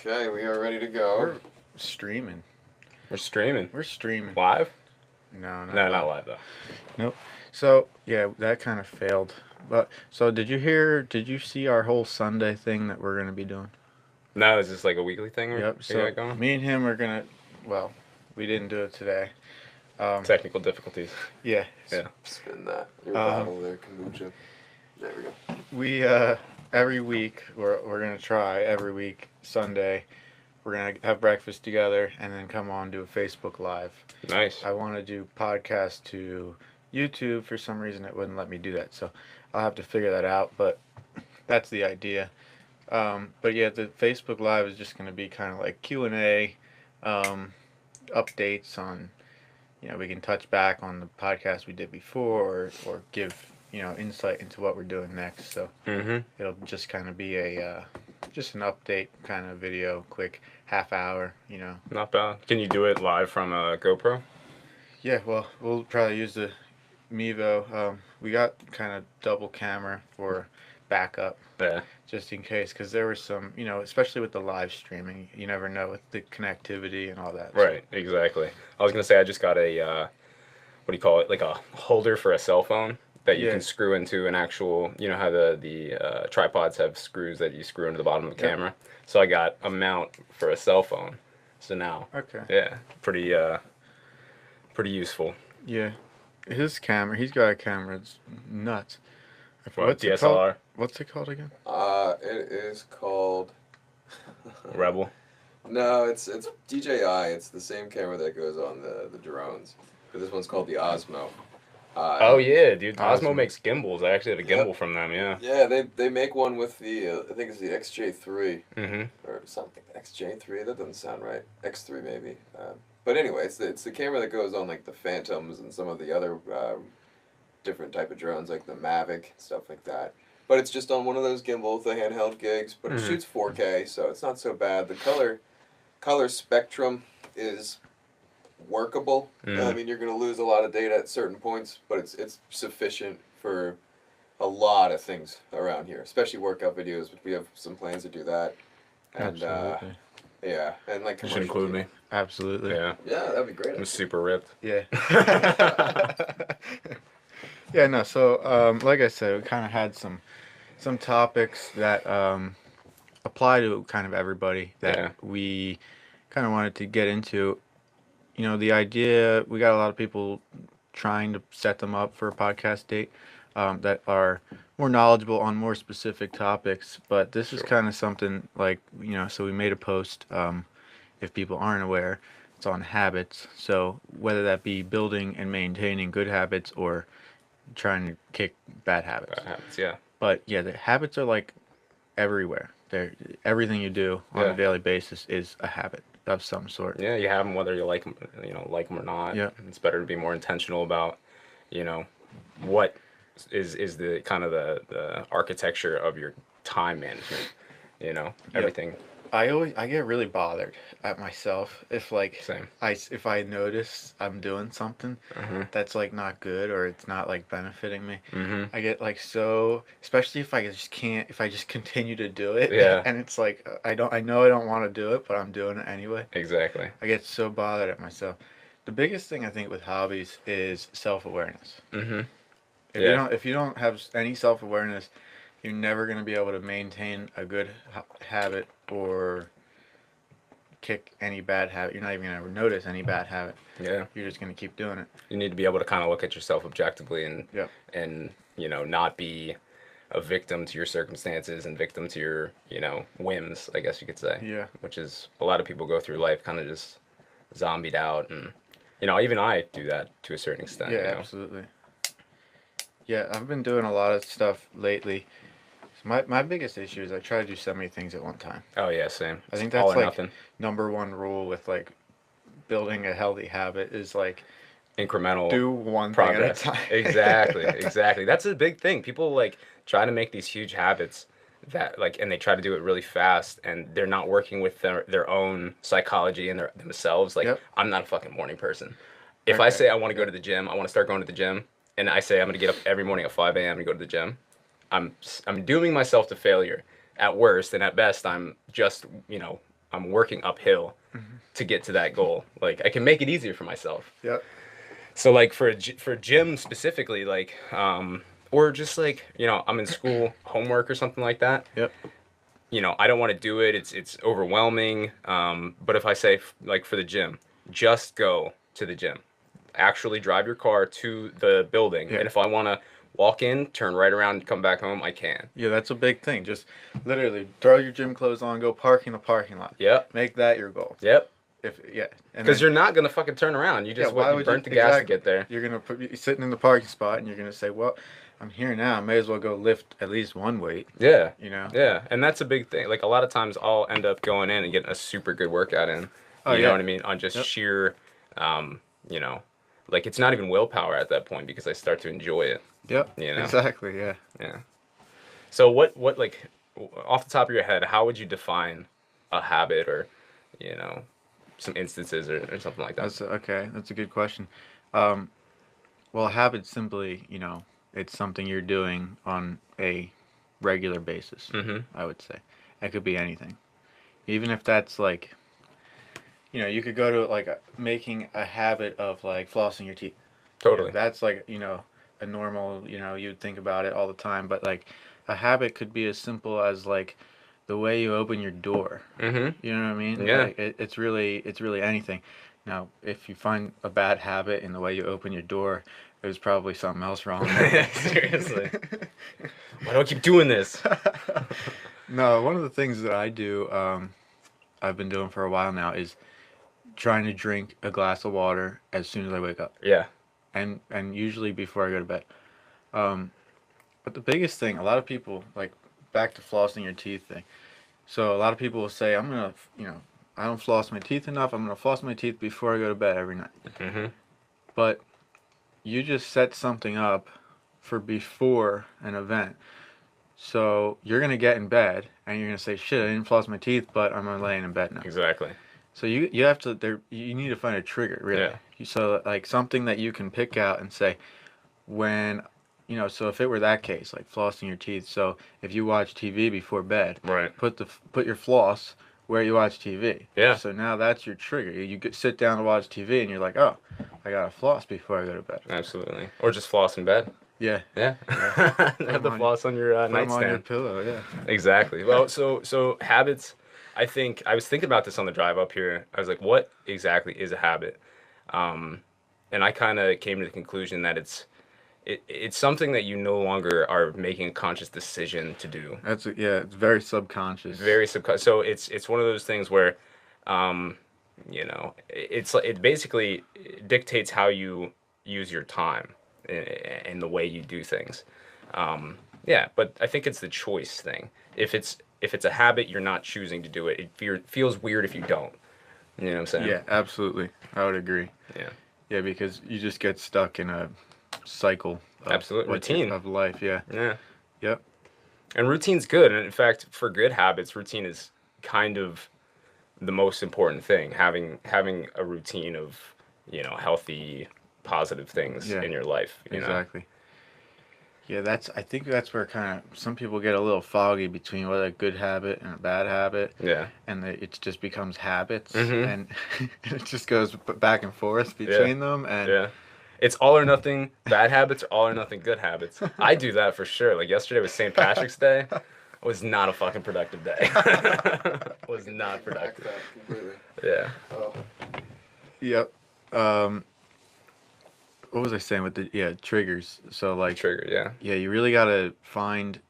Okay, we are ready to go. We're streaming. We're streaming. We're streaming. Live? No, Not live though. Nope. So yeah, that kind of failed. But so did you see our whole Sunday thing that we're gonna be doing? No, is this like a weekly thing? Yep. We So got going? me and him are gonna. Well, we didn't do it today. Technical difficulties. Yeah. Yeah. Spin that. Your bottle there, kombucha. There we go. We every week we're gonna try every week Sunday. We're gonna have breakfast together and then come on do a Facebook Live. Nice. I want to do podcast to YouTube. For some reason, it wouldn't let me do that, so I'll have to figure that out. But that's the idea. But yeah, the Facebook Live is just going to be kind of like Q&A, updates on, we can touch back on the podcast we did before, or give insight into what we're doing next. So it'll just kind of be a just an update kind of video, quick half hour. Not bad. Can you do it live from a GoPro? Yeah, well, we'll probably use the Mevo. We got kind of double camera for backup, Yeah. just in case, because there was some, especially with the live streaming, you never know with the connectivity and all that. Right. Exactly. I was gonna say I just got a what do you call it? Like a holder for a cell phone that you Yeah. can screw into an actual. You know how the tripods have screws that you screw into the bottom of the Yeah. camera. So I got a mount for a cell phone. So now. Okay. Yeah. Pretty useful. Yeah. His camera, he's got a camera. It's nuts. What, What's it DSLR? called? What's it called again? It is called. Rebel. No, it's DJI. It's the same camera that goes on the drones. But this one's called the Osmo. Oh yeah, dude. Osmo Awesome. makes gimbals. I actually had a gimbal from them. Yeah. Yeah, they make one with the I think it's the XJ3 Mhm. or something. XJ3. That doesn't sound right. X3 maybe. But anyway, it's the camera that goes on like the Phantoms and some of the other different type of drones like the Mavic, stuff like that. But it's just on one of those gimbals, the handheld gigs. But it shoots 4K, so it's not so bad. The color spectrum is workable. I mean, you're going to lose a lot of data at certain points, but it's sufficient for a lot of things around here, especially workout videos. We have some plans to do that. And Absolutely. yeah, and like You should include me. Absolutely. Yeah. Yeah, that'd be great. I'm super ripped. Yeah. Yeah, no, so like I said, we kind of had some topics that apply to kind of everybody that Yeah. we kind of wanted to get into. The idea, we got a lot of people trying to set them up for a podcast date that are more knowledgeable on more specific topics, but this is Sure. kind of something like, so we made a post, if people aren't aware, it's on habits. So whether that be building and maintaining good habits or trying to kick bad habits. That happens. Yeah. But yeah, the habits are like everywhere. They're everything you do on Yeah. a daily basis is a habit of some sort. Yeah, you have them whether you like them, like them or not. Yeah. It's better to be more intentional about, what is the kind of the architecture of your time management. Everything. I get really bothered at myself if like Same. if I notice I'm doing something that's like not good or it's not like benefiting me. Mm-hmm. I get like so, especially if I just continue to do it. Yeah. And it's like I know I don't want to do it, but I'm doing it anyway. Exactly. I get so bothered at myself. The biggest thing I think with hobbies is self-awareness. Mm-hmm. If you don't have any self-awareness, you're never going to be able to maintain a good habit or kick any bad habit. You're not even going to notice any bad habit. Yeah. You're just going to keep doing it. You need to be able to kind of look at yourself objectively Yep. and not be a victim to your circumstances and victim to your whims, I guess you could say. Yeah. Which is a lot of people go through life kind of just zombied out, and even I do that to a certain extent. Yeah, absolutely. Yeah, I've been doing a lot of stuff lately. My biggest issue is I try to do so many things at one time. Oh yeah, same. I think It's all that's or like nothing. number one rule with like building a healthy habit is like Incremental do one progress. thing at a time. Exactly. That's a big thing. People like try to make these huge habits that and they try to do it really fast, and they're not working with their own psychology and themselves. Like, Yep. I'm not a fucking morning person. If I Okay. say I want to go to the gym, I want to start going to the gym, and I say I'm going to get up every morning at 5 a.m. and go to the gym, I'm dooming myself to failure at worst, and at best I'm just I'm working uphill to get to that goal. Like I can make it easier for myself. Yep. So like for gym specifically, like or just like, you know, I'm in school, homework or something like that. Yep. You know, I don't want to do it. It's overwhelming. But if I say like for the gym, just go to the gym. Actually drive your car to the building. Yeah. And if I want to walk in, turn right around and come back home, I can. Yeah, that's a big thing. Just literally throw your gym clothes on, go park in the parking lot. Yep. Make that your goal. Yep. Because you're not gonna fucking turn around. You just you burnt the gas to get there. You're you're sitting in the parking spot and you're gonna say, well, I'm here now. I may as well go lift at least one weight. Yeah. You know. Yeah, and that's a big thing. Like a lot of times, I'll end up going in and getting a super good workout in. Oh, You know what I mean? On just sheer, you know, like it's not even willpower at that point because I start to enjoy it. Yep. You know. Exactly. Yeah. Yeah. So what like off the top of your head, how would you define a habit or, you know, some instances or something like that? That's a good question. Well, a habit simply, you know, it's something you're doing on a regular basis. I would say it could be anything, even if that's like, you know, you could go to like making a habit of like flossing your teeth. Totally. You know, that's like, you know, a normal, you know, you'd think about it all the time, but like a habit could be as simple as like the way you open your door. You know what I mean? Yeah. Like, it's really anything. Now, if you find a bad habit in the way you open your door, there's probably something else wrong there. Seriously. Why don't I keep doing this? No, one of the things that I do, I've been doing for a while now, is trying to drink a glass of water as soon as I wake up. Yeah. And usually before I go to bed. But the biggest thing, a lot of people, like, back to flossing your teeth thing. So a lot of people will say, I'm going to, you know, I don't floss my teeth enough. I'm going to floss my teeth before I go to bed every night. But you just set something up for before an event. So you're going to get in bed and you're going to say, shit, I didn't floss my teeth, but I'm laying in bed now. Exactly. So you have to, you need to find a trigger, really. Yeah. So like something that you can pick out and say, when, you know, so if it were that case, like flossing your teeth, so if you watch TV before bed, Right. put your floss where you watch TV. Yeah. So now that's your trigger. You sit down to watch TV and you're like, oh, I gotta floss before I go to bed. Absolutely. Or just floss in bed. Yeah. Yeah. Have the floss on your Put 'em nightstand. on your pillow. Yeah. Exactly. Well, so habits. I think I was thinking about this on the drive up here. I was like, what exactly is a habit? And I kind of came to the conclusion that it's something that you no longer are making a conscious decision to do. It's very subconscious. Very subconscious. So it's one of those things where, you know, it basically dictates how you use your time and the way you do things. Yeah, but I think it's the choice thing. If it's a habit, you're not choosing to do it. It feels weird if you don't. You know what I'm saying? Yeah, absolutely. I would agree. Yeah. Yeah, because you just get stuck in a cycle. Routine of life. Yeah. Yeah. Yep. And routine's good. And in fact, for good habits, routine is kind of the most important thing. Having a routine of, you know, healthy, positive things in your life. You exactly. know? Yeah, I think that's where kind of some people get a little foggy between what a good habit and a bad habit. Yeah. And it just becomes habits, Mm-hmm. and it just goes back and forth between them. And yeah. It's all or nothing bad habits or all or nothing good habits. I do that for sure. Like yesterday was St. Patrick's Day. It was not a fucking productive day. Was not productive. Completely. Yeah. Oh. Yep. What was I saying with the triggers? So like Trigger, yeah. Yeah, you really gotta find,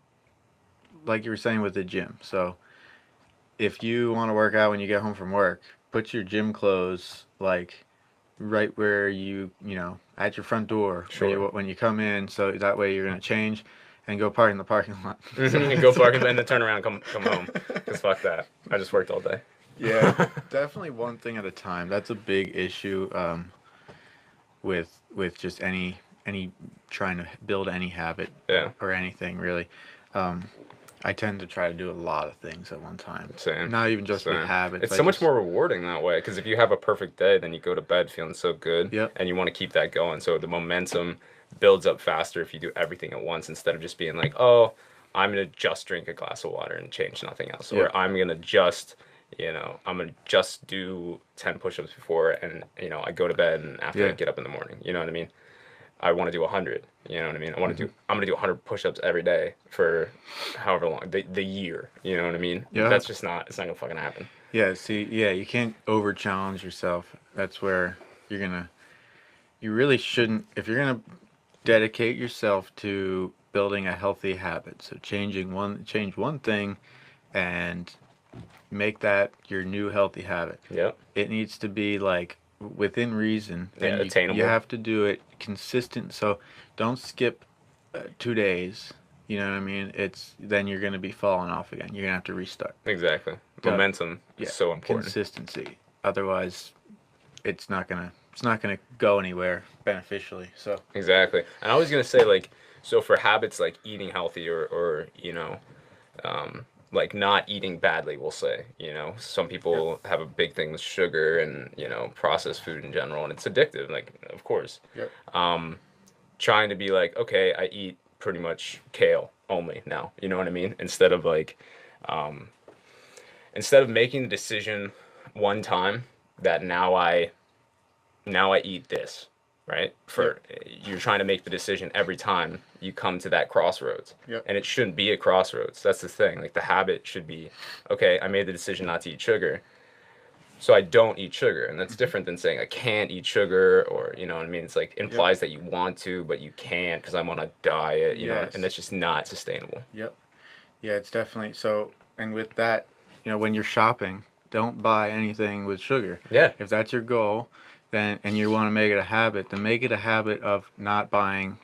like you were saying with the gym. So if you want to work out when you get home from work, put your gym clothes like right where you know, at your front door. Sure. When you come in, so that way you're gonna change and go park in the parking lot. Go park and then turn around and come home. Because fuck that. I just worked all day. Yeah, definitely one thing at a time. That's a big issue with just any trying to build any habit. Yeah. Or anything really. I tend to try to do a lot of things at one time. Same. Not even just with habits. It's so much more rewarding that way, because if you have a perfect day, then you go to bed feeling so good. Yep. And you want to keep that going. So the momentum builds up faster if you do everything at once, instead of just being like, oh, I'm going to just drink a glass of water and change nothing else. Yep. Or I'm going to just, you know, I'm gonna just do 10 push-ups before, and you know, I go to bed and after I get up in the morning. You know what I mean? I want to do 100. You know what I mean? I'm gonna do 100 push-ups every day for however long the year. You know what I mean? Yeah. That's just not. It's not gonna fucking happen. Yeah. See, yeah, you can't over challenge yourself. That's where you're gonna. You really shouldn't. If you're gonna dedicate yourself to building a healthy habit, so change one thing, and make that your new healthy habit. Yep. It needs to be like within reason, Yeah, and attainable. you have to do it consistent. So don't skip 2 days. You know what I mean? It's then you're gonna be falling off again. You're gonna have to restart. Exactly. Momentum is so important. Consistency. Otherwise, it's not gonna go anywhere beneficially. So Exactly. And I was gonna say, like, so for habits like eating healthy or you know, like not eating badly, we'll say, you know, some people have a big thing with sugar and, you know, processed food in general, and it's addictive, like, of course. Yep. Trying to be like, okay, I eat pretty much kale only now, you know what I mean? Instead of like, instead of making the decision one time that now I eat this, right? You're trying to make the decision every time you come to that crossroads. Yep. And it shouldn't be a crossroads. That's the thing. Like the habit should be, okay, I made the decision not to eat sugar, so I don't eat sugar. And that's different than saying I can't eat sugar, or, you know what I mean? It's like implies that you want to, but you can't because I'm on a diet, you know, and that's just not sustainable. Yep. Yeah, it's definitely so. And with that, you know, when you're shopping, don't buy anything with sugar. Yeah. If that's your goal, then and you want to make it a habit, then make it a habit of not buying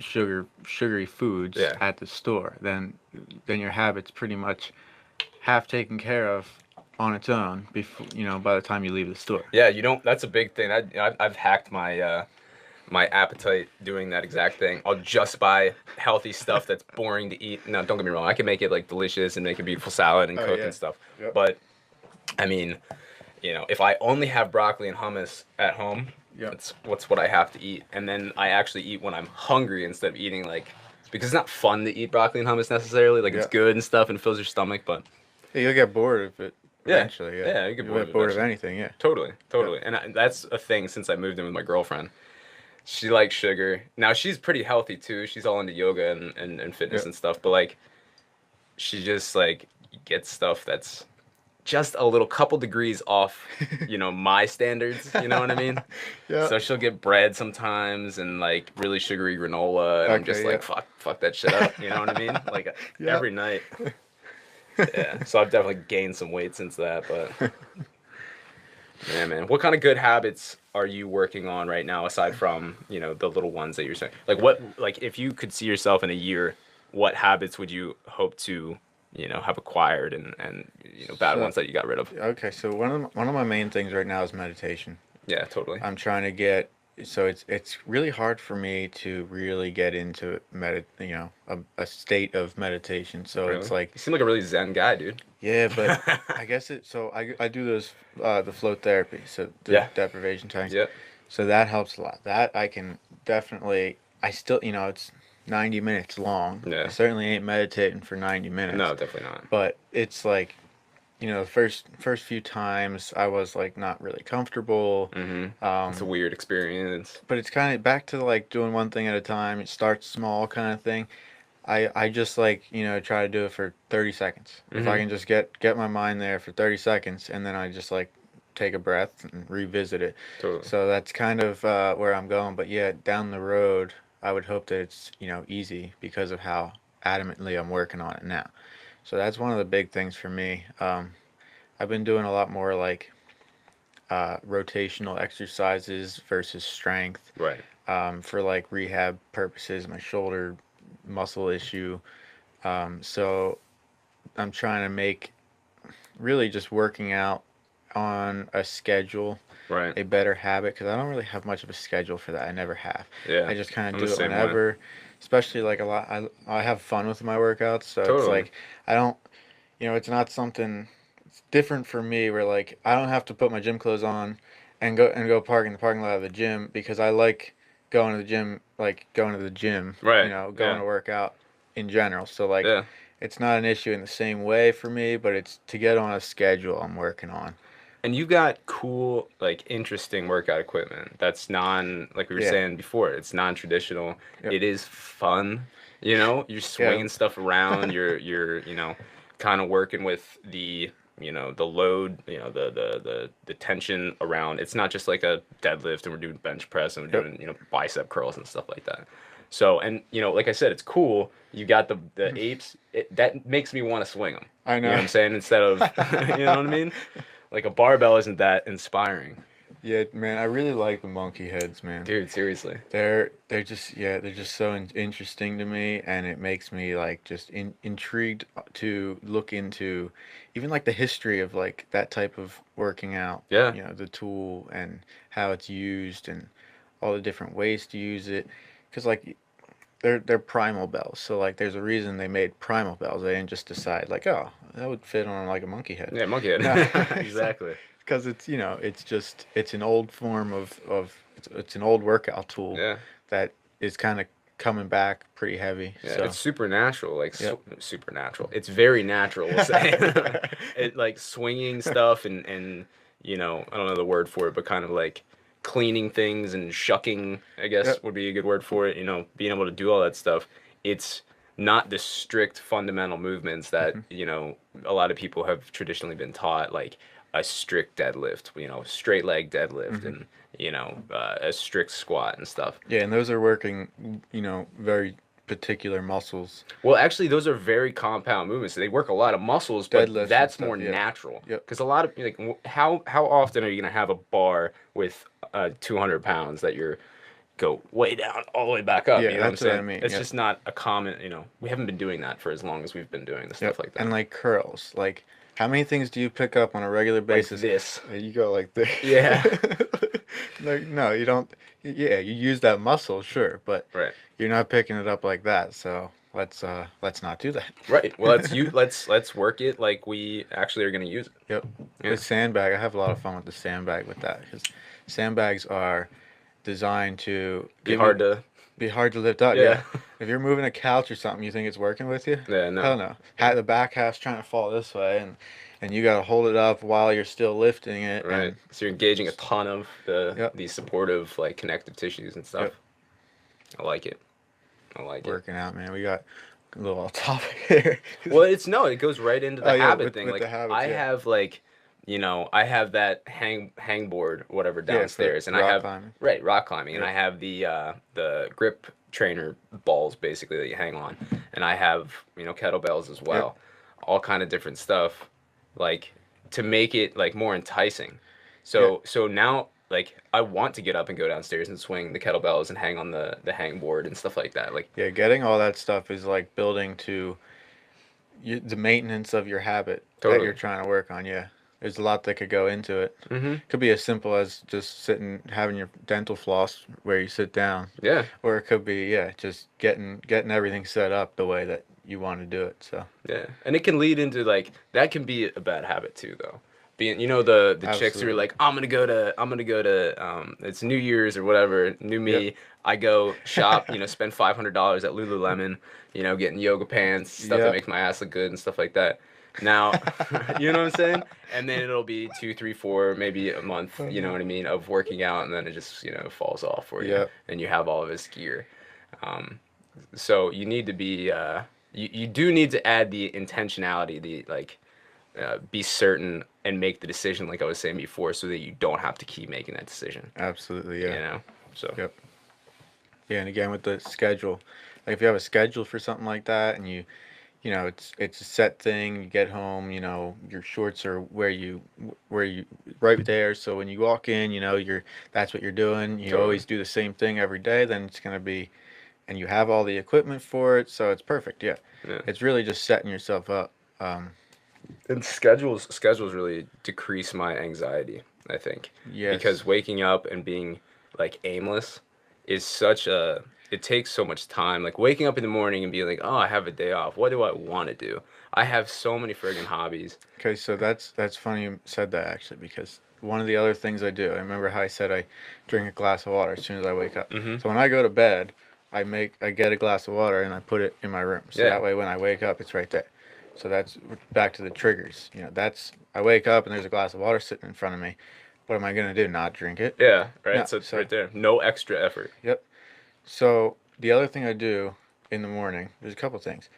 sugary foods at the store. Then your habit's pretty much half taken care of on its own before, you know, by the time you leave the store. Yeah, you don't. That's a big thing. I've hacked my my appetite doing that exact thing. I'll just buy healthy stuff that's boring to eat. No, don't get me wrong. I can make it like delicious and make a beautiful salad and cook and stuff. Yep. But I mean, you know, if I only have broccoli and hummus at home, that's what I have to eat. And then I actually eat when I'm hungry instead of eating like, because it's not fun to eat broccoli and hummus necessarily. Like it's good and stuff and it fills your stomach, but you'll get bored of it. Eventually, yeah, you get bored of anything, Totally. And that's a thing since I moved in with my girlfriend. She likes sugar. Now, she's pretty healthy, too. She's all into yoga and fitness and stuff. But, like, she just, like, gets stuff that's just a little couple degrees off, you know, my standards. You know what I mean? So she'll get bread sometimes and, like, really sugary granola. And I'm just like, fuck that shit up. You know what I mean? Like, every night. Yeah, so I've definitely gained some weight since that, but yeah, man. What kind of good habits are you working on right now aside from, you know, the little ones that you're saying? Like if you could see yourself in a year, what habits would you hope to, you know, have acquired and you know, bad ones that you got rid of? Okay, so one of my main things right now is meditation. Yeah, totally. I'm trying to get it's really hard for me to really get into a state of meditation. So Really? it's like you seem like a really zen guy, dude. Yeah, but I guess I do those the flow therapy, so the deprivation tanks. Yeah. So that helps a lot. That I can definitely I still, you know, it's 90 minutes long. Yeah. I certainly ain't meditating for 90 minutes. No, definitely not. But it's like, you know, the first few times I was like not really comfortable. Mm-hmm. It's a weird experience. But it's kind of back to like doing one thing at a time. It starts small kind of thing. I just like, you know, try to do it for 30 seconds. If I can just get my mind there for 30 seconds and then I just like take a breath and revisit it. Totally. So that's kind of where I'm going. But yeah, down the road, I would hope that it's, you know, easy because of how adamantly I'm working on it now. So that's one of the big things for me. I've been doing a lot more like rotational exercises versus strength. Right. For like rehab purposes, my shoulder muscle issue. So I'm trying to make really just working out on a schedule, a better habit, because I don't really have much of a schedule for that. I never have. Yeah. I just kind of do it whenever. Especially like a lot, I have fun with my workouts, so it's like I don't, you know, it's not something. It's different for me where like I don't have to put my gym clothes on and go park in the parking lot of the gym because I like going to the gym, right? You know, going to work out in general. So like it's not an issue in the same way for me, but it's to get on a schedule I'm working on. And you've got cool, like interesting workout equipment that's like we were Yeah. saying before, it's non-traditional. Yep. It is fun, you know. You're Yeah. swinging stuff around. You're kind of working with the load, the tension around. It's not just like a deadlift and we're doing bench press and we're Yep. doing bicep curls and stuff like that. So, and like I said, it's cool. You got the apes. That makes me want to swing them. I You know know. what I'm saying? Instead of, you know what I mean? Like a barbell isn't that inspiring. Yeah, man, I really like the monkey heads, man. Dude, seriously. They're just so interesting to me, and it makes me like just intrigued to look into even like the history of like that type of working out. Yeah. You know, the tool and how it's used and all the different ways to use it. Because like they're primal bells, so like there's a reason they made primal bells. They didn't just decide like, oh, that would fit on like a monkey head. Yeah, monkey head. No. Exactly. Because it's it's an old form of it's an old workout tool Yeah. that is kind of coming back pretty heavy. Yeah, So it's supernatural, like Yep. supernatural. It's very natural, we'll say. It like swinging stuff and I don't know the word for it, but kind of like cleaning things and shucking, I guess Yep. would be a good word for it. Being able to do all that stuff. It's not the strict fundamental movements that a lot of people have traditionally been taught, like a strict deadlift, straight leg deadlift, and a strict squat and stuff. yeah, and those are working, very particular muscles. Well, actually, those are very compound movements. They work a lot of muscles, but Deadlifts and that's stuff, more yeah. natural. Yep. Because a lot of how often are you gonna have a bar with 200 pounds that you're go way down all the way back up? Yeah, You know what I'm that's what I saying? mean, It's yep. just not a common. We haven't been doing that for as long as we've been doing the stuff Yep. like that. And like curls, like how many things do you pick up on a regular Like basis? this. You go like this. Yeah. Like no, you don't. Yeah, you use that muscle, sure, but Right. you're not picking it up like that. So let's not do that. Right. Well, let's work it like we actually are gonna use it. Yep. Yeah. The sandbag, I have a lot of fun with the sandbag with that because sandbags are designed to Be give hard you, to. be hard to lift up. Yeah. Yeah. If you're moving a couch or something, you think it's working with you? Yeah. No. Hell no. The back half's trying to fall this way, and you got to hold it up while you're still lifting it. Right. And, So you're engaging a ton of Yep. the supportive like connective tissues and stuff. Yep. I like it. I like it. working out, man. We got a little off topic here. Well, it goes right into the Oh, yeah, habit with- thing. with Like the habits, I yeah. have like, I have that hang board whatever Yeah, for downstairs, and I rock have climbing. right rock climbing, and Yeah. I have the grip trainer balls basically that you hang on, and I have kettlebells as well, all kind of different stuff, like to make it like more enticing. So now like I want to get up and go downstairs and swing the kettlebells and hang on the hang board and stuff like that. Like Yeah, getting all that stuff is like building to the maintenance of your habit that Totally. you're trying to work on. Yeah, there's a lot that could go into it. mm-hmm. Could be as simple as just sitting, having your dental floss where you sit down, Yeah. or it could be just getting everything set up the way that you want to do it. So Yeah, and it can lead into like that can be a bad habit too, though. Being the chicks who are Absolutely. like I'm gonna go to it's New Year's or whatever, new me. Yep. I go shop, spend $500 at Lululemon, getting yoga pants, stuff that Yep. makes my ass look good and stuff like that. Now, you know what I'm saying? And then it'll be 2, 3, 4, maybe a month, you know what I mean, of working out, and then it just falls off for you, Yep. and you have all of this gear. So you need to be you do need to add the intentionality, the like be certain and make the decision like I was saying before, so that you don't have to keep making that decision. Absolutely, yeah. So Yep. Yeah, and again with the schedule, like if you have a schedule for something like that, and it's a set thing. You get home, your shorts are where you right there. So when you walk in, that's what you're doing. You Totally. always do the same thing every day. Then it's gonna be, and you have all the equipment for it, so it's perfect. Yeah, Yeah. it's really just setting yourself up. And schedules really decrease my anxiety, I think. Yes. Because waking up and being like aimless is it takes so much time. Like waking up in the morning and being like, oh, I have a day off. What do I want to do? I have so many friggin' hobbies. Okay, so that's funny you said that actually, because one of the other things I do, I remember how I said I drink a glass of water as soon as I wake up. Mhm. So when I go to bed, I get a glass of water and I put it in my room. So Yeah. that way when I wake up, it's right there. So that's back to the triggers. I wake up and there's a glass of water sitting in front of me. What am I gonna do? Not drink it? Yeah, right. No. So it's So right there. No extra effort. yep. So the other thing I do in the morning, there's a couple things.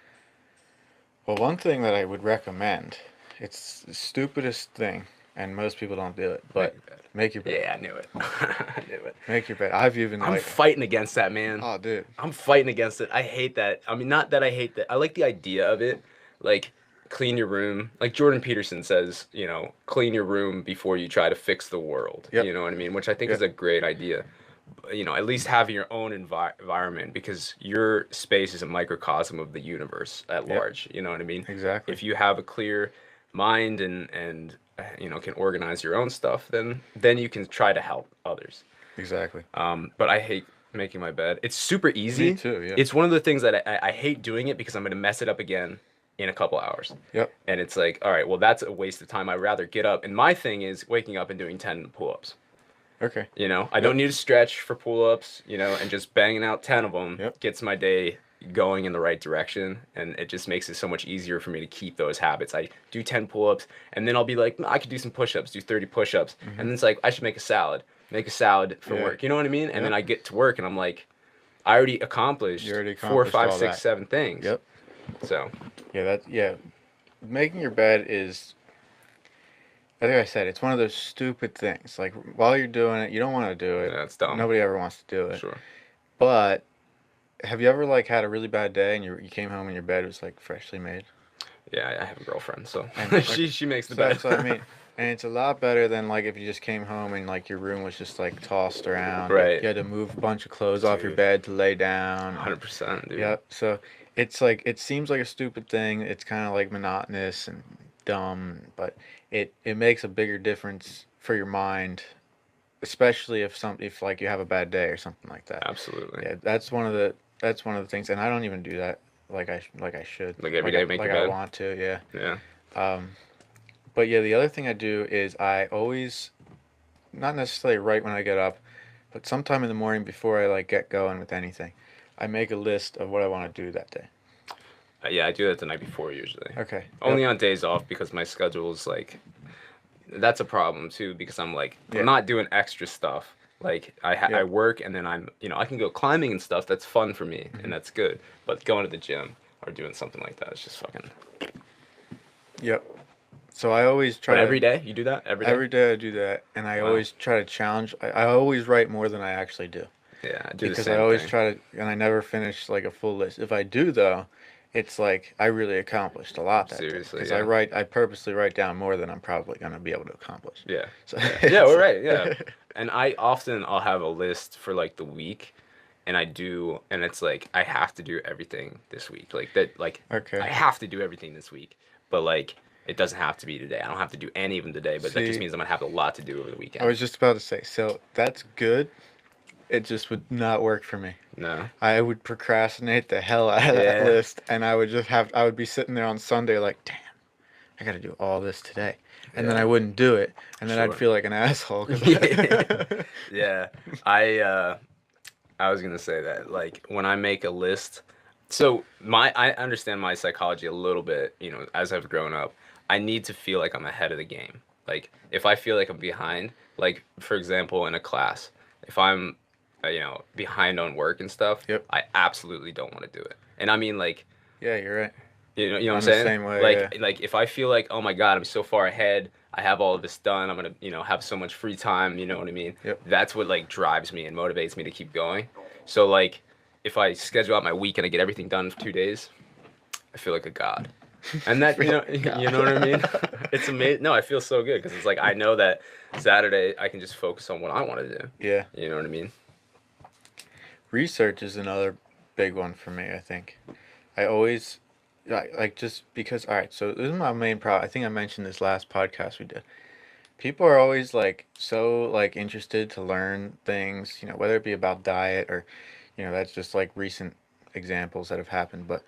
Well, one thing that I would recommend, it's the stupidest thing, and most people don't do it, but make your bed. Yeah, I knew it. I knew it. Make your bed. I've even I'm fighting against that, man. oh, dude. I'm fighting against it. I hate that. I mean, not that I hate that. I like the idea of it. Like, clean your room. Like Jordan Peterson says, clean your room before you try to fix the world. Yep. You know what I mean? Which I think Yep. is a great idea. At least having your own environment, because your space is a microcosm of the universe at large. You know what I mean? Exactly. If you have a clear mind and can organize your own stuff, then you can try to help others. Exactly. But I hate making my bed. It's super easy. Me too, yeah. It's one of the things that I hate doing it because I'm going to mess it up again in a couple hours. Yep. And it's like, all right, well, that's a waste of time. I'd rather get up. And my thing is waking up and doing 10 pull-ups. Okay. I don't need to stretch for pull-ups, and just banging out 10 of them Yep. gets my day going in the right direction, and it just makes it so much easier for me to keep those habits. I do 10 pull-ups, and then I'll be like, I could do some push-ups, do 30 push-ups, and then it's like, I should make a salad for Yeah. work. You know what I mean? And Yep. then I get to work, and I'm like, I already accomplished, You already 4, accomplished 5, all 6, that. 7 things. Yep. So, Yeah. Making your bed is, I think I said, it's one of those stupid things. Like, while you're doing it, you don't want to do it. yeah, it's dumb. Nobody ever wants to do it. Sure. But have you ever, like, had a really bad day and you came home and your bed was, like, freshly made? Yeah, I have a girlfriend, so And, she makes the So bed. that's what I mean. And it's a lot better than, like, if you just came home and, like, your room was just, like, tossed around. Right. You had to move a bunch of clothes off your Dude. bed to lay down. 100%, dude. Yep. So it's like, it seems like a stupid thing. It's kind of like monotonous and dumb, but it makes a bigger difference for your mind, especially if like you have a bad day or something like that. Absolutely. Yeah, that's one of the things, and I don't even do that like I should. Like every day, make like your bed? I want to, yeah. Yeah. But yeah, the other thing I do is I always, not necessarily right when I get up, but sometime in the morning before I like get going with anything, I make a list of what I want to do that day. Yeah, I do that the night before usually. Okay. Only on days off because my schedule is like, that's a problem too because I'm like, Yeah. I'm not doing extra stuff. Like I work and then I can go climbing and stuff. That's fun for me and that's good. But going to the gym or doing something like that is just fucking. Yep. So I always try But every day you do that every day. Every day I do that, and I Wow. always try to challenge. I always write more than I actually do Yeah, I do the because same I always thing. try to, and I never finish like a full list. If I do though, it's like I really accomplished a lot that Seriously, because yeah. I purposely write down more than I'm probably gonna be able to accomplish. Yeah. So Yeah, we're right. Yeah. And I'll have a list for like the week and it's like I have to do everything this week. Like that Okay. I have to do everything this week. But like it doesn't have to be today. I don't have to do any of them today, but that just See, means I'm gonna have a lot to do over the weekend. I was just about to say, so that's good. It just would not work for me. No. I would procrastinate the hell out of that Yeah. list, and I would be sitting there on Sunday like, damn, I got to do all this today, and then Yeah. I wouldn't do it, and then I'd Sure. feel like an asshole. Yeah. I was gonna say that like when I make a list, so I understand my psychology a little bit. As I've grown up, I need to feel like I'm ahead of the game. Like if I feel like I'm behind, like for example in a class, if I'm behind on work and stuff, Yep. I absolutely don't want to do it. And I mean like Yeah, you're right. you know what I'm I'm the saying? same way, Like if I feel like, oh my God, I'm so far ahead, I have all of this done, I'm gonna, have so much free time, you know what I mean? Yep. That's what like drives me and motivates me to keep going. So like if I schedule out my week and I get everything done in 2 days, I feel like a god. And that you know what I mean? It's amazing. No, I feel so good because it's like I know that Saturday I can just focus on what I want to do. Yeah. You know what I mean? Research is another big one for me, I think. I always, like just because, all right, so this is my main problem. I think I mentioned this last podcast we did. People are always like so like interested to learn things, whether it be about diet or, that's just like recent examples that have happened, but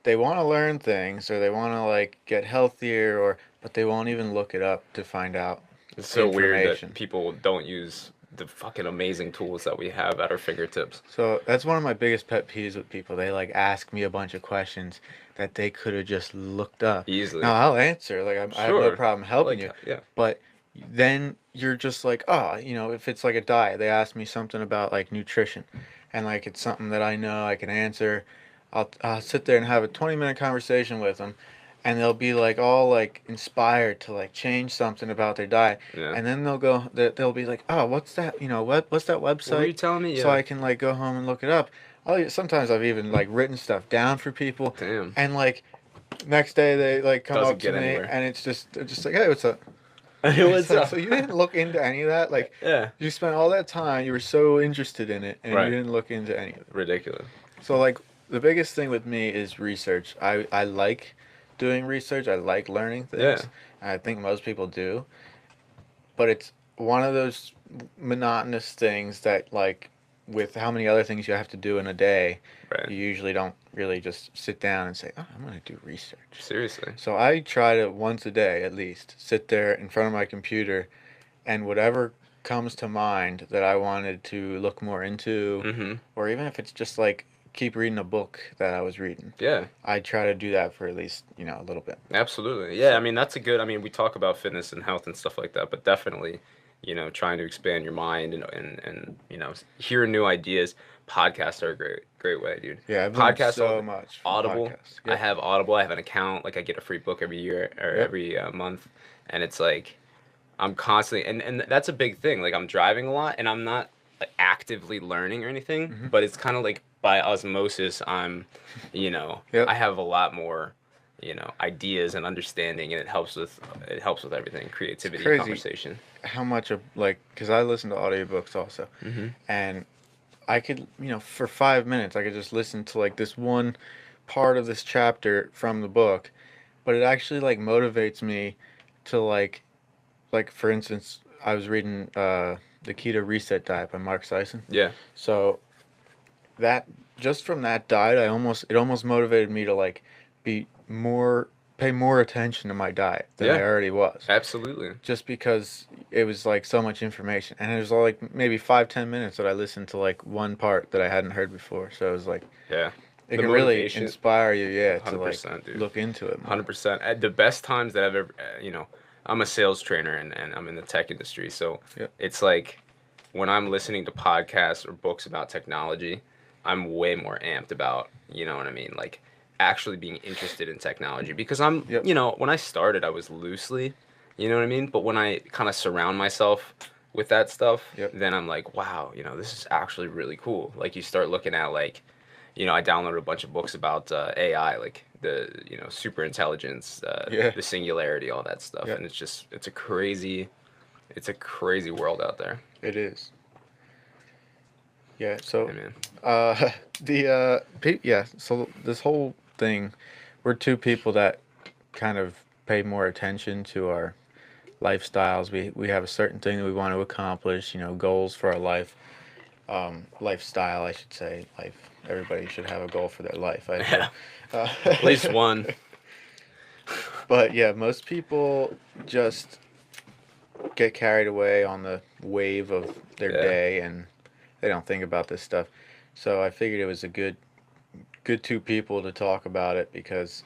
they want to learn things or they want to like get healthier but they won't even look it up to find out It's so weird information. that people don't use the fucking amazing tools that we have at our fingertips. So that's one of my biggest pet peeves with people. They like ask me a bunch of questions that they could have just looked up. Easily. Now I'll answer. Like I have no Sure. problem helping Like, you. yeah. But then you're just like, oh, if it's like a diet, they ask me something about like nutrition, and like it's something that I know I can answer. I'll sit there and have a 20-minute conversation with them, and they'll be like all like inspired to like change something about their diet, Yeah. and then they'll be like, oh, what's that, what's that What were you website, telling me? so Yeah. I can like go home and look it up. Sometimes I've even like written stuff down for people, Damn. and like next day they like come Doesn't up to get me anywhere. and they're just like, hey, what's up? What's up? So you didn't look into any of that, like Yeah. you spent all that time, you were so interested in it, and you Right. didn't look into any of it. Ridiculous. So like the biggest thing with me is research. I like doing research. I like learning things. Yeah. I think most people do. But it's one of those monotonous things that like with how many other things you have to do in a day, Right. you usually don't really just sit down and say, "Oh, I'm going to do research." Seriously. So I try to once a day at least sit there in front of my computer and whatever comes to mind that I wanted to look more into, Mm-hmm. or even if it's just like keep reading a book that I was reading. Yeah. I try to do that for at least, a little bit. Absolutely. Yeah, I mean that's a good, I mean we talk about fitness and health and stuff like that, but definitely, trying to expand your mind and hear new ideas. Podcasts are a great way, dude. Yeah, I've learned Podcasts, so much from Audible. podcasts. I Yep. have Audible. I have an account. Like I get a free book every year or Yep. every month, and it's like I'm constantly and that's a big thing. Like I'm driving a lot and I'm not like, actively learning or anything, Mhm. but it's kind of like by osmosis I'm, Yep. I have a lot more, ideas and understanding, and it helps with everything, creativity, crazy. conversation. How much of like, because I listen to audiobooks also, Mm-hmm. and I could, for 5 minutes, I could just listen to like this one part of this chapter from the book, but it actually like motivates me to like for instance, I was reading the Keto Reset Diet by Mark Sisson. Yeah. So that just from that diet, it almost motivated me to like be more pay more attention to my diet than I Yeah. already was. Absolutely. Just because it was like so much information, and it was all like maybe 5-10 minutes that I listened to like one part that I hadn't heard before. So it was like Yeah. it The can really motivation- inspire you, yeah, to like 100%, dude. look into it more. 100%. At the best times that I've ever, I'm a sales trainer and I'm in the tech industry. So Yep. it's like when I'm listening to podcasts or books about technology, I'm way more amped about, you know what I mean? Like actually being interested in technology because Yep. when I started, I was loosely, you know what I mean? But when I kind of surround myself with that stuff, Yep. then I'm like, wow, this is actually really cool. Like you start looking at like, I downloaded a bunch of books about AI, like the super intelligence, Yeah. the singularity, all that stuff, Yep. and it's a crazy world out there. It is. Yeah. So Hey, man. So this whole thing, we're two people that kind of pay more attention to our lifestyles. We have a certain thing that we want to accomplish, goals for our life, lifestyle, I should say. Life. Everybody should have a goal for their life. I feel. Yeah. At least one. But yeah, most people just get carried away on the wave of their Yeah. day, and they don't think about this stuff. So I figured it was a good two people to talk about it because,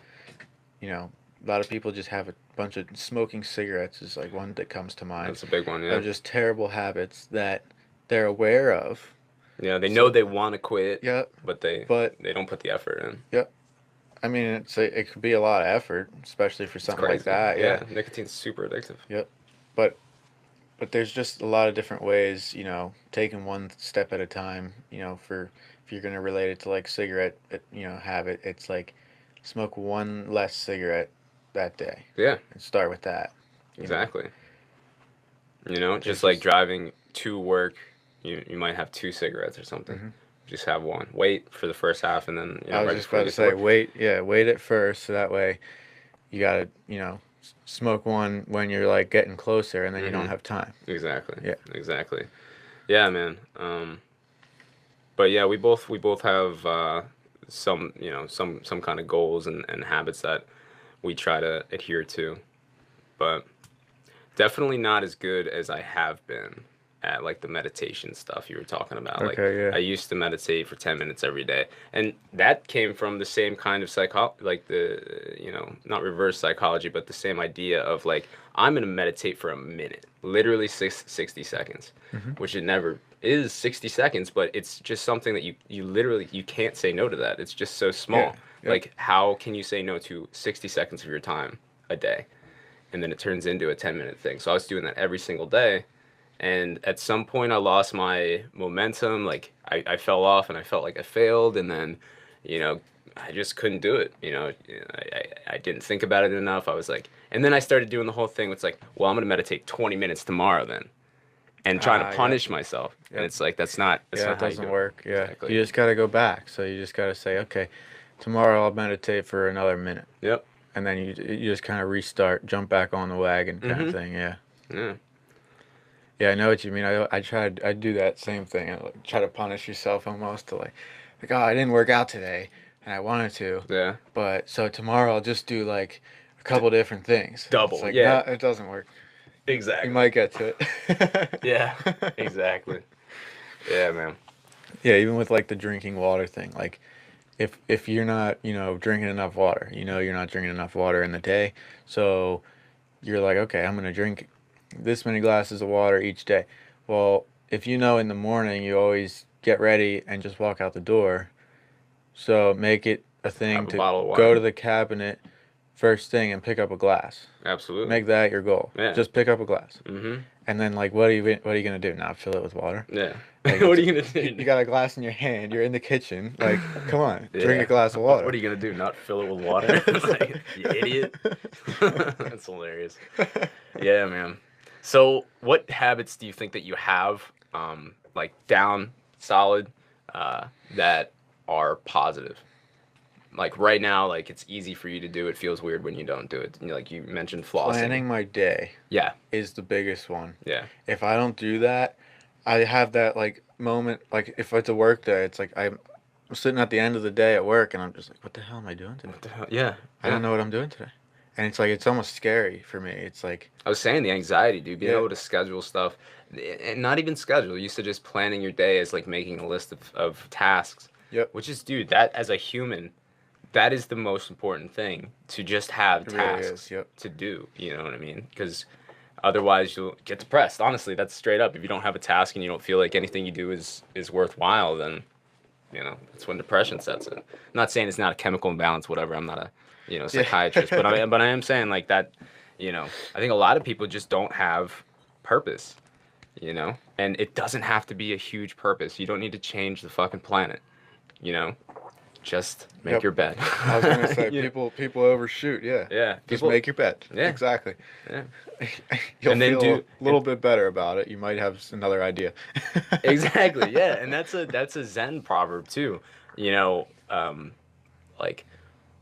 a lot of people just have a bunch of smoking cigarettes is like one that comes to mind. That's a big one, yeah. They're just terrible habits that they're aware of. Yeah, they know they want to quit, Yep. but they don't put the effort in. Yep. I mean, it could be a lot of effort, especially for something like Crazy. that. Yeah. Nicotine's super addictive. Yep. But there's just a lot of different ways, taking one step at a time, for if you're going to relate it to like cigarette, habit, it's like smoke one less cigarette that day Yeah, and start with that. exactly. It's Just like just- driving to work, you might have 2 cigarettes or something. Mhm. Just have one. Wait for the first half, and then I was right just before about you to get say, work. wait at first, so that way you got to, smoke one when you're like getting closer, and then you don't Mhm. have time. Exactly. Yeah. Exactly. Yeah, man. But yeah, we both have some some kind of goals and habits that we try to adhere to, but definitely not as good as I have been. at like the meditation stuff you were talking about. Like Okay, yeah. I used to meditate for 10 minutes every day, and that came from the same kind of like the, not reverse psychology, but the same idea of like, I'm going to meditate for a minute, literally 60 seconds, which it never is 60 seconds, but it's just something that you literally, you can't say no to that. It's just so small. Yeah, yep. Like, how can you say no to 60 seconds of your time a day? And then it turns into a 10-minute thing. So I was doing that every single day. And at some point I lost my momentum. Like I fell off and I felt like I failed. And then, I just couldn't do it. I didn't think about it enough. I was like, and then I started doing the whole thing. It's like, well, I'm going to meditate 20 minutes tomorrow then. And trying to punish myself. Yep. And it's like, that's not it doesn't work. Yeah. Exactly. You just got to go back. So you just got to say, okay, tomorrow I'll meditate for another minute. Yep. And then you just kind of restart, jump back on the wagon kind of thing. Yeah. Yeah. Yeah, I know what you mean. I do that same thing. I try to punish yourself almost to like, oh, I didn't work out today and I wanted to. Yeah. But so tomorrow I'll just do like a couple different things. Double. It's like, yeah. No, it doesn't work. Exactly. You might get to it. Yeah. Exactly. Yeah, man. Yeah, even with like the drinking water thing, like if you're not, drinking enough water, you're not drinking enough water in the day, so you're like, okay, I'm gonna drink this many glasses of water each day. Well, if in the morning you always get ready and just walk out the door, so make it a thing to go to the cabinet first thing and pick up a glass. Absolutely. Make that your goal. Yeah. Just pick up a glass. Mm-hmm. And then like, what are you gonna do? Not fill it with water? Yeah. Like, what are you gonna do? You got a glass in your hand. You're in the kitchen. Like, come on, drink a glass of water. What are you gonna do? Not fill it with water? Like, you idiot. That's hilarious. Yeah, man. So, what habits do you think that you have, like down solid, that are positive? Like right now, like it's easy for you to do. It feels weird when you don't do it. Like you mentioned flossing. Planning my day. Yeah. Is the biggest one. Yeah. If I don't do that, I have that like moment. Like if it's a work day, it's like I'm sitting at the end of the day at work, and I'm just like, what the hell am I doing today? What the hell? Yeah. I don't know what I'm doing today. And it's like, it's almost scary for me. It's like, I was saying the anxiety, dude, being able to schedule stuff, and not even schedule. You said just planning your day as like making a list of tasks. Yep. Which is, dude, that as a human, that is the most important thing, to just have tasks to do. You know what I mean? Because otherwise you'll get depressed. Honestly, that's straight up. If you don't have a task and you don't feel like anything you do is worthwhile, then, that's when depression sets in. I'm not saying it's not a chemical imbalance, whatever. I'm not a psychiatrist, but I am saying like that, I think a lot of people just don't have purpose, and it doesn't have to be a huge purpose. You don't need to change the fucking planet, just make your bed. I was gonna say people overshoot. Yeah. Just make your bed. Yeah. Exactly. Yeah. You'll feel a little bit better about it. You might have another idea. Exactly. Yeah, and that's a Zen proverb too. Like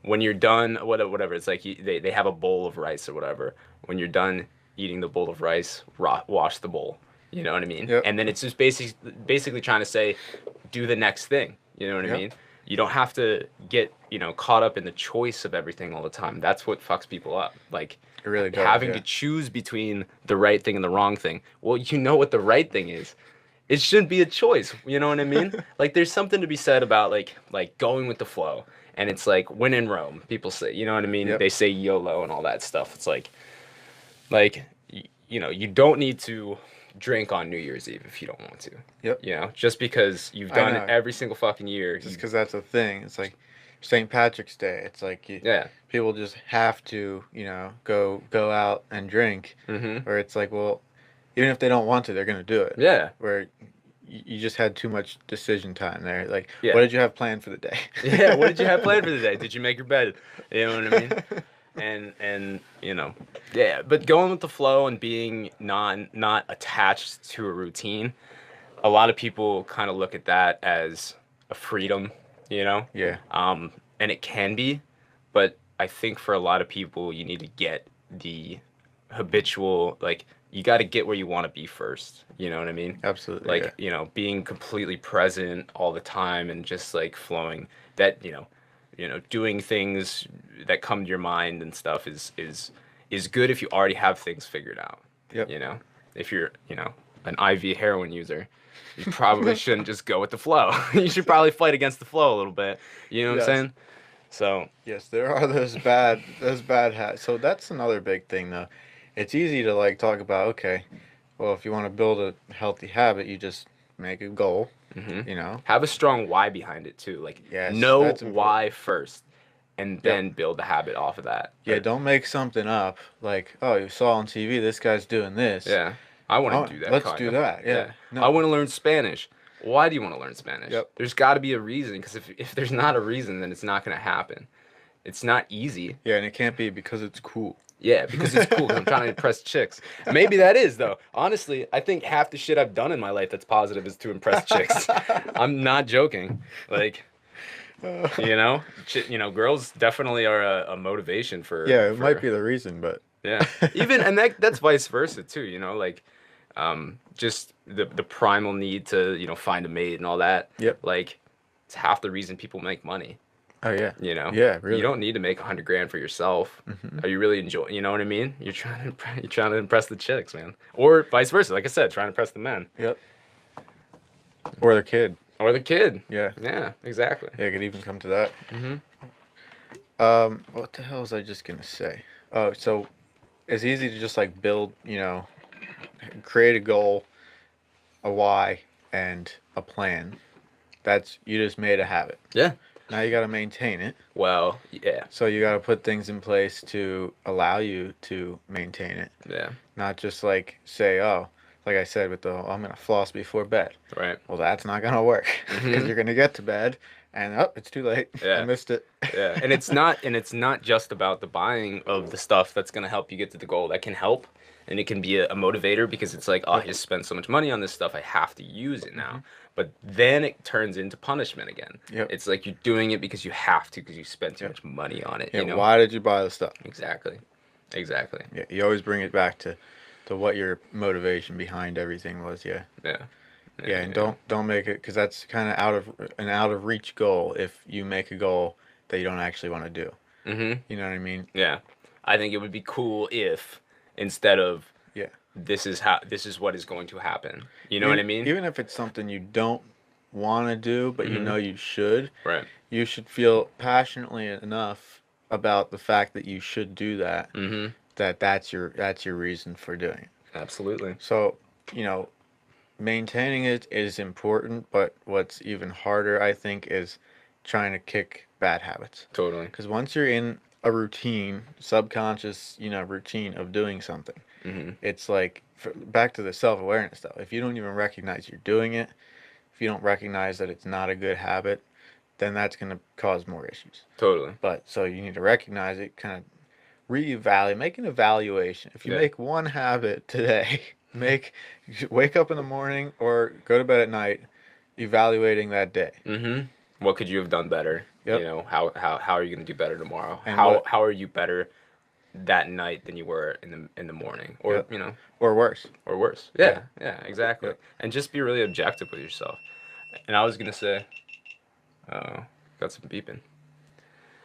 when you're done, whatever. It's like they have a bowl of rice or whatever. When you're done eating the bowl of rice, wash the bowl. You know what I mean? Yep. And then it's just basically trying to say, do the next thing. You know what I mean? You don't have to get, caught up in the choice of everything all the time. That's what fucks people up. Like, it really does, having to choose between the right thing and the wrong thing. Well, you know what the right thing is. It shouldn't be a choice. You know what I mean? Like, there's something to be said about like going with the flow. And it's like, when in Rome, people say, you know what I mean? Yep. They say YOLO and all that stuff. It's like, you don't need to drink on New Year's Eve if you don't want to. Yep. Just because you've done it every single fucking year. Just because that's a thing. It's like St. Patrick's Day. It's like people just have to, go out and drink. Mm-hmm. Or it's like, well, even if they don't want to, they're gonna do it. Yeah. Where you just had too much decision time there. Like, Yeah. what did you have planned for the day? Yeah. What did you have planned for the day? Did you make your bed? You know what I mean? And yeah, but going with the flow and being not attached to a routine, a lot of people kind of look at that as a freedom, Yeah. and it can be, but I think for a lot of people, you need to get the habitual, like, you got to get where you want to be first. You know what I mean? Absolutely. Like, being completely present all the time and just like flowing, that, doing things that come to your mind and stuff is good if you already have things figured out. Yep. If you're, an IV heroin user, you probably shouldn't just go with the flow. You should probably fight against the flow a little bit. You know what I'm Yes. saying? So Yes, there are those bad hats. So that's another big thing, though. It's easy to like talk about. Okay, well, if you want to build a healthy habit, you just make a goal. You know. have a strong why behind it too. Like Yes, know that's important. why first, and Yep. then build the habit off of that. Yeah, don't make something up like, oh, you saw on TV this guy's doing this. Yeah. I want Oh, to do that let's kind do of. that. Yeah. Yeah. I No. want to learn Spanish. Why do you want to learn Spanish? Yep. There's got to be a reason, because if there's not a reason, then it's not going to happen. It's not easy. Yeah, and it can't be because it's cool. Yeah, because it's cool, 'cause I'm trying to impress chicks. Maybe that is, though. Honestly, I think half the shit I've done in my life that's positive is to impress chicks. I'm not joking. Like, girls definitely are a motivation for. Yeah, it might be the reason, but Yeah, even and that's vice versa too. Like, just the primal need to find a mate and all that. Yep. Like, it's half the reason people make money. oh yeah. Yeah, Yeah, really. You don't need to make 100 grand for yourself. Are you really enjoying? You know what I mean? You're trying to impress the chicks, man, or vice versa. Like I said, trying to impress the men Yep. Or the kid. or the kid. Yeah. Yeah, exactly. Yeah, it could even come to that. What the hell was I just gonna say? Oh, so it's easy to just like build, create a goal, a why, and a plan. That's you just made a habit. Yeah. Now you got to maintain it. Well, yeah, So you got to put things in place to allow you to maintain it. yeah, Not just like say, oh, like I said with I'm gonna floss before bed. right. Well, that's not gonna work because you're gonna get to bed and it's too late. Yeah. I missed it. Yeah, and it's not just about the buying of the stuff that's gonna help you get to the goal. That can help, and it can be a motivator, because it's like, oh, I just spent so much money on this stuff, I have to use it now. But then it turns into punishment again. Yep. It's like you're doing it because you have to, because you spent too much money on it. Yeah. Why did you buy the stuff? Exactly. Yeah. You always bring it back to what your motivation behind everything was. Yeah. Yeah. Yeah, and don't make it because that's kind of out of reach goal if you make a goal that you don't actually want to do. Mm-hmm. You know what I mean? Yeah. I think it would be cool if, instead of, Yeah. this is what is going to happen. You know what I mean? Even if it's something you don't want to do, but you know you should, Right. you should feel passionately enough about the fact that you should do that. Mm-hmm. That's your reason for doing it. Absolutely. So, maintaining it is important, but what's even harder, I think, is trying to kick bad habits. Totally. Because once you're in a routine, subconscious, routine of doing something, it's like back to the self-awareness stuff. If you don't even recognize you're doing it, if you don't recognize that it's not a good habit, then that's going to cause more issues. Totally. But so you need to recognize it, kind of reevaluate, make an evaluation. If you make one habit today, wake up in the morning or go to bed at night, evaluating that day. Mm-hmm. What could you have done better? Yep. How are you going to do better tomorrow? And how are you better that night than you were in the morning, or or worse. or worse? Yeah, exactly. And just be really objective with yourself. And I was gonna say, got some beeping.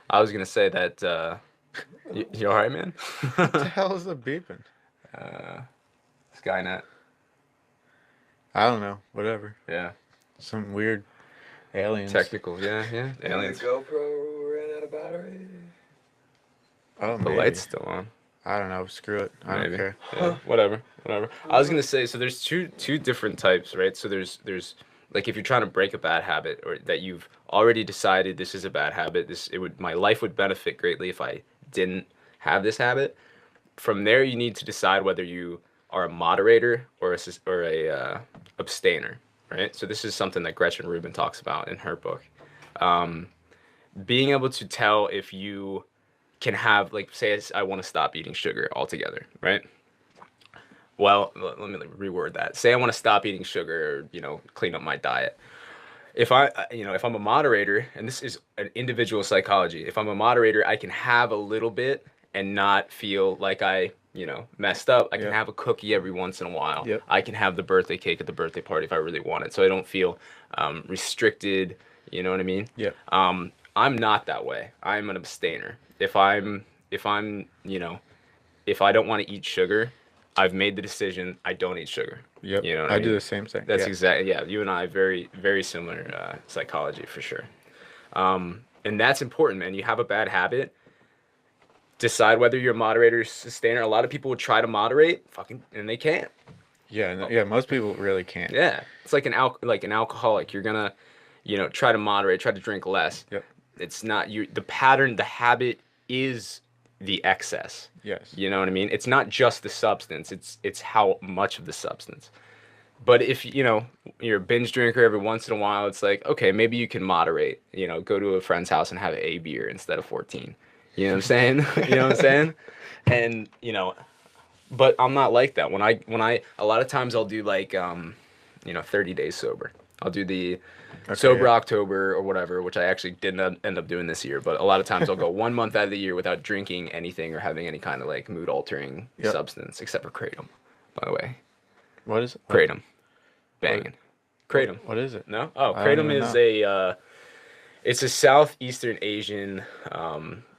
I was gonna say that you all right, man? What the hell is the beeping? Skynet. I don't know. Whatever. Yeah. Some weird aliens. Technical. Yeah. Aliens. The GoPro ran out of battery. Oh, The maybe. light's still on. I don't know. Screw it. I Maybe. don't care. Yeah, whatever. I was gonna say, so there's two different types, right? So there's like, if you're trying to break a bad habit, or that you've already decided this is a bad habit, my life would benefit greatly if I didn't have this habit. From there, you need to decide whether you are a moderator or a abstainer, right? So this is something that Gretchen Rubin talks about in her book. Being able to tell if you can have, like, say I want to stop eating sugar altogether, right? Well, let me reword that. Say I want to stop eating sugar, or, clean up my diet. If I'm a moderator, and this is an individual psychology, if I'm a moderator, I can have a little bit and not feel like I, messed up. I can have a cookie every once in a while. Yep. I can have the birthday cake at the birthday party if I really want it, so I don't feel restricted. You know what I mean? Yeah. I'm not that way. I'm an abstainer. If I don't want to eat sugar, I've made the decision. I don't eat sugar. Yep. You know what I I do mean? the same thing. That's Yeah. exactly, yeah. You and I, very, very similar psychology for sure. And that's important, man. You have a bad habit. Decide whether you're a moderator or sustainer. A lot of people would try to moderate, and they can't. Yeah. Yeah. Most people really can't. Yeah, it's like an alcoholic. You're gonna, try to moderate, try to drink less. Yep. It's not you. The pattern, the habit is the excess. Yes. You know what I mean? It's not just the substance. It's how much of the substance. But if you're a binge drinker every once in a while, it's like, okay, maybe you can moderate. Go to a friend's house and have a beer instead of 14. You know what I'm saying? You know what I'm saying? And but I'm not like that. When I a lot of times I'll do like 30 days sober. I'll do the sober October or whatever, which I actually didn't end up doing this year. But a lot of times I'll go 1 month out of the year without drinking anything or having any kind of like mood altering substance, except for kratom, by the way. What is it? Kratom. Banging. Kratom. What is it? No? Oh, I don't kratom even is know. it's a Southeastern Asian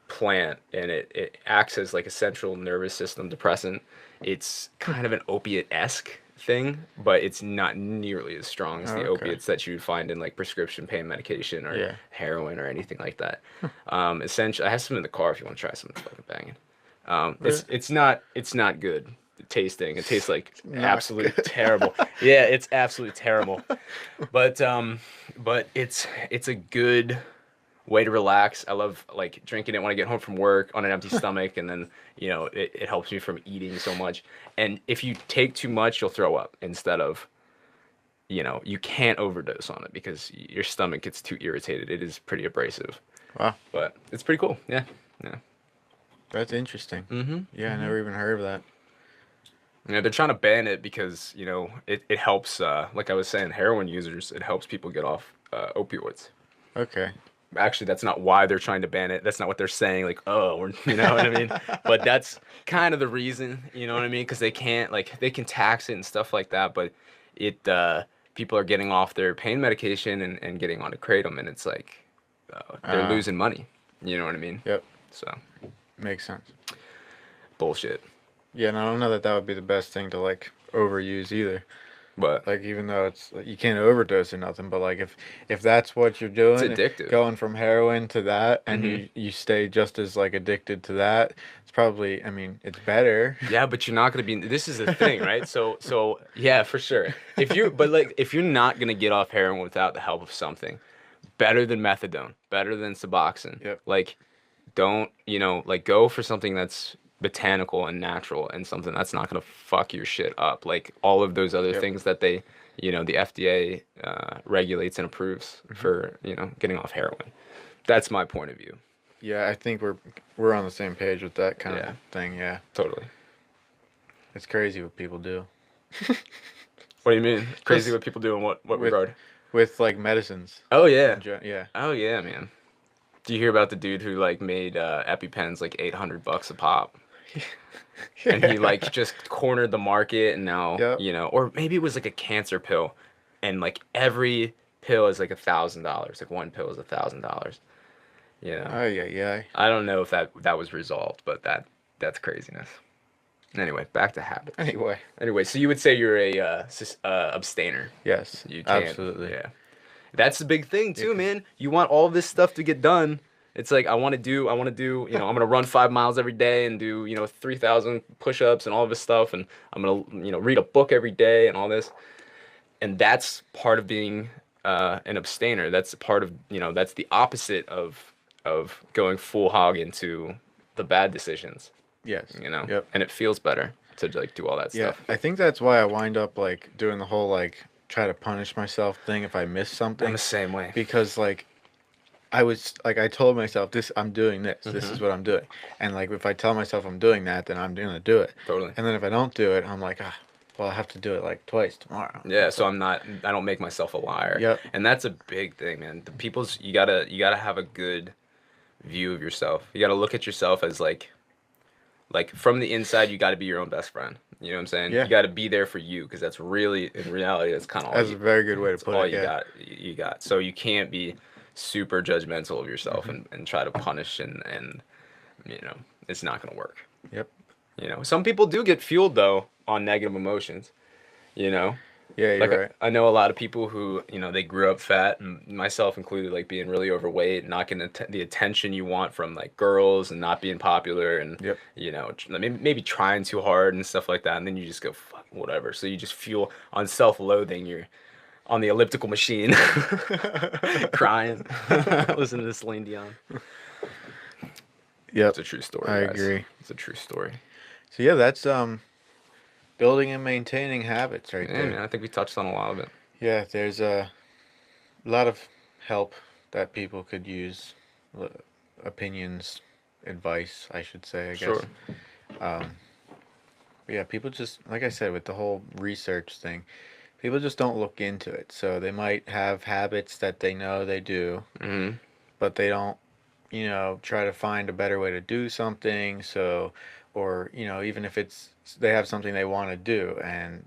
plant, and it acts as like a central nervous system depressant. It's kind of an opiate-esque thing, but it's not nearly as strong as the opiates that you would find in like prescription pain medication or heroin or anything like that. Essentially, I have some in the car if you want to try some. It's fucking banging. It's not good tasting. It tastes like absolutely terrible. Yeah, it's absolutely terrible. But it's a good way to relax. I love like drinking it when I get home from work on an empty stomach, and then it helps me from eating so much. And if you take too much, you'll throw up instead of you can't overdose on it because your stomach gets too irritated. It is pretty abrasive. Wow. But it's pretty cool. Yeah. That's interesting. Mm-hmm. Yeah, I never even heard of that. They're trying to ban it because, it helps, like I was saying, heroin users, it helps people get off opioids. Okay. Actually, that's not why they're trying to ban it. That's not what they're saying, like, you know what I mean? But that's kind of the reason, you know what I mean? Because they can't, like, they can tax it and stuff like that, but people are getting off their pain medication and getting onto kratom, and it's like, they're losing money. You know what I mean? Yep. So. Makes sense. Bullshit. Yeah, and I don't know that would be the best thing to like overuse either. But like, even though it's like, you can't overdose or nothing, but like if that's what you're doing, it's addictive. Going from heroin to that, and you stay just as like addicted to that, it's probably, I mean, it's better. Yeah, but you're not gonna be. This is the thing, right? So yeah, for sure. If you're not gonna get off heroin without the help of something, better than methadone, better than Suboxone. Yep. Like, don't go for something that's botanical and natural and something that's not going to fuck your shit up, like all of those other things that they the FDA regulates and approves for getting off heroin. That's my point of view. Yeah, I think we're on the same page with that kind of thing. Yeah, totally. It's crazy what people do. What do you mean crazy what people do in what regard? With like medicines. Oh yeah. Yeah. Oh yeah, man. Do you hear about the dude who like made EpiPens like $800 a pop? And he like just cornered the market, and now or maybe it was like a cancer pill, and like every pill is like $1,000. Like one pill is $1,000. Yeah. I don't know if that was resolved, but that's craziness. Anyway, back to habits. Anyway, so you would say you're a abstainer? Yes. You can't, absolutely. Yeah. That's the big thing too, man. You want all this stuff to get done. It's like I want to do, I'm going to run 5 miles every day and do, 3,000 push-ups and all of this stuff. And I'm going to, read a book every day and all this. And that's part of being an abstainer. That's part of, that's the opposite of going full hog into the bad decisions. Yes. Yep. And it feels better to like do all that stuff. I think that's why I wind up like doing the whole like try to punish myself thing if I miss something. I'm the same way. Because like I told myself I'm doing this. This is what I'm doing. And like if I tell myself I'm doing that, then I'm gonna do it. Totally. And then if I don't do it, I'm like, well, I have to do it like twice tomorrow. Yeah, so I don't make myself a liar. Yep. And that's a big thing, man. You gotta have a good view of yourself. You gotta look at yourself as like from the inside, you gotta be your own best friend. You know what I'm saying? Yeah. You gotta be there for you, because that's really, in reality, that's kind of all. That's a very good way to put it. All you got. So you can't be super judgmental of yourself and try to punish and it's not gonna work. Yep. You know, some people do get fueled though on negative emotions. You know, Yeah, you're like right. I know a lot of people who, you know, they grew up fat, and myself included, like being really overweight, not getting the attention you want from like girls, and not being popular, and Yep. you know, maybe trying too hard and stuff like that, and then you just go fuck whatever. So you just fuel on self-loathing. You're on the elliptical machine, crying, listening to Celine Dion. Yep. It's a true story, I guys. agree. It's a true story. So yeah, that's building and maintaining habits right Yeah, there. man, I think we touched on a lot of it. Yeah, there's a lot of help that people could use, l- opinions, advice, I should say, I Sure. guess. Um, yeah, people just, like I said, with the whole research thing, people just don't look into it. So they might have habits that they know they do, Mm-hmm. but they don't, try to find a better way to do something. So, or, even if it's, they have something they want to do and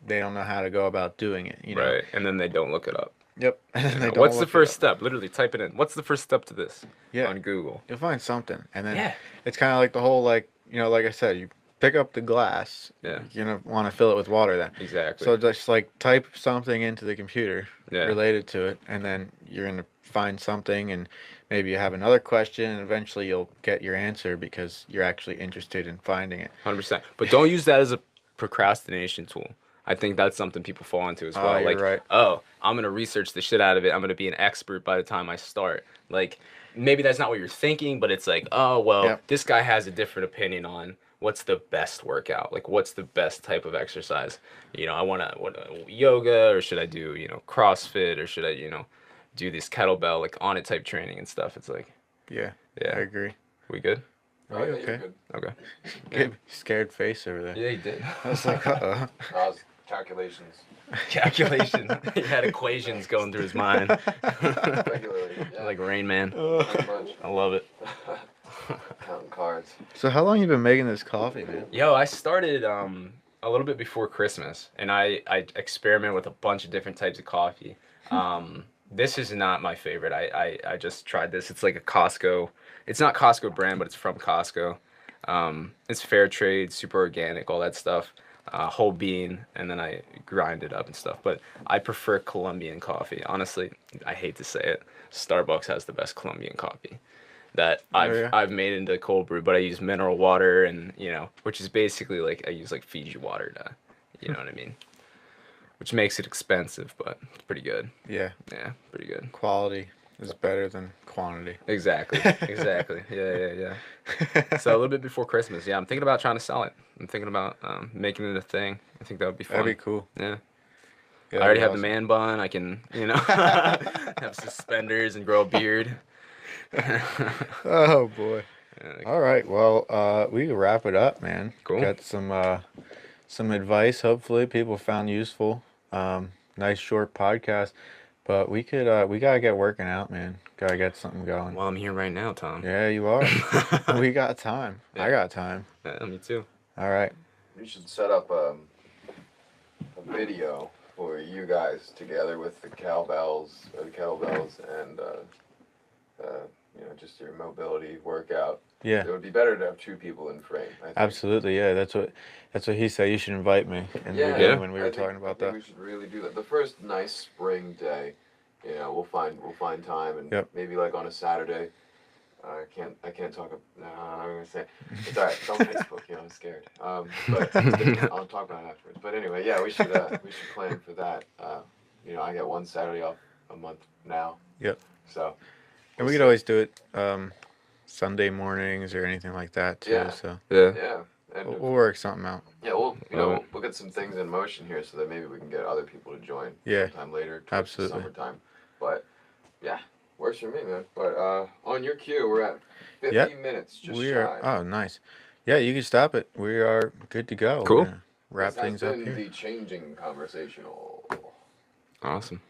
they don't know how to go about doing it. Right. And then they don't look it up. Yep. And You they know, don't what's the look it first up. step? Literally type it in. What's the first step to this? Yeah. On Google. You'll find something. And then Yeah. it's kind of like the whole, like, like I said, you pick up the glass. Yeah. You're going to want to fill it with water then. Exactly. So just like type something into the computer Yeah. related to it, and then you're going to find something, and maybe you have another question, and eventually you'll get your answer because you're actually interested in finding it. 100%. But don't use that as a procrastination tool. I think that's something people fall into as well. You're Like, right. oh, I'm going to research the shit out of it. I'm going to be an expert by the time I start. Like, maybe that's not what you're thinking, but it's like, oh, well, Yep. this guy has a different opinion on what's the best workout. Like, what's the best type of exercise? You know, I want to yoga, or should I do, CrossFit, or should I, do this kettlebell, like on it type training and stuff. It's like, Yeah. yeah. I agree. We good? Oh, yeah, okay. you're good. Okay. Good. Scared face over there. Yeah, you did. I was like, uh-oh. Calculations. Calculation. He had equations going through his mind. Regularly, yeah. Like Rain Man. Pretty much. I love it. Counting cards. So how long you been making this coffee, man? Yo, I started a little bit before Christmas, and I experiment with a bunch of different types of coffee. This is not my favorite. I just tried this. It's like a Costco. It's not Costco brand, but it's from Costco. It's fair trade, super organic, all that stuff. Whole bean, and then I grind it up and stuff. But I prefer Colombian coffee. Honestly, I hate to say it. Starbucks has the best Colombian coffee that yeah? I've made into cold brew, but I use mineral water, and which is basically like I use like Fiji water to, you know what I mean? Which makes it expensive, but it's pretty good. Yeah. Yeah, pretty good. Quality is better than quantity. Exactly. Exactly. Yeah. So a little bit before Christmas, yeah, I'm thinking about trying to sell it. I'm thinking about making it a thing. I think that would be fun. That'd be cool. Yeah. Yeah, I already that'd have be the man bun. I can, have suspenders and grow a beard. awesome. Oh boy. All right. Well, we can wrap it up, man. Cool. Got some advice. Hopefully, people found useful. Nice short podcast, but we gotta get working out, man. Gotta get something going. Well, I'm here right now, Tom. Yeah, you are. We got time. Yeah. I got time. Yeah, me too. All right. We should set up a video for you guys together with the kettlebells and just your mobility workout. Yeah. It would be better to have two people in frame. I think. Absolutely. Yeah. That's what he said. You should invite me in the Yeah, beginning yeah. when we I were think- talking about I think that. we should really do that. The first nice spring day, we'll find time, and Yep. maybe like on a Saturday. I can't talk. No, I'm gonna say it's alright. It's on Facebook. I'm scared. But I'll talk about it afterwards. But anyway, yeah, we should plan for that. I get one Saturday off a month now. Yep. So. And we could always do it Sunday mornings or anything like that too. Yeah. So Yeah. Yeah. And we'll work something out. yeah, we'll get some things in motion here so that maybe we can get other people to join. Yeah. Sometime later. Towards Absolutely. The summertime. But yeah, works for me, man. But on your cue, we're at 50 minutes. Just We shy. are. Oh, nice. Yeah, you can stop it. We are good to go. Cool. We're gonna wrap This has things up been here. the changing conversational. Awesome.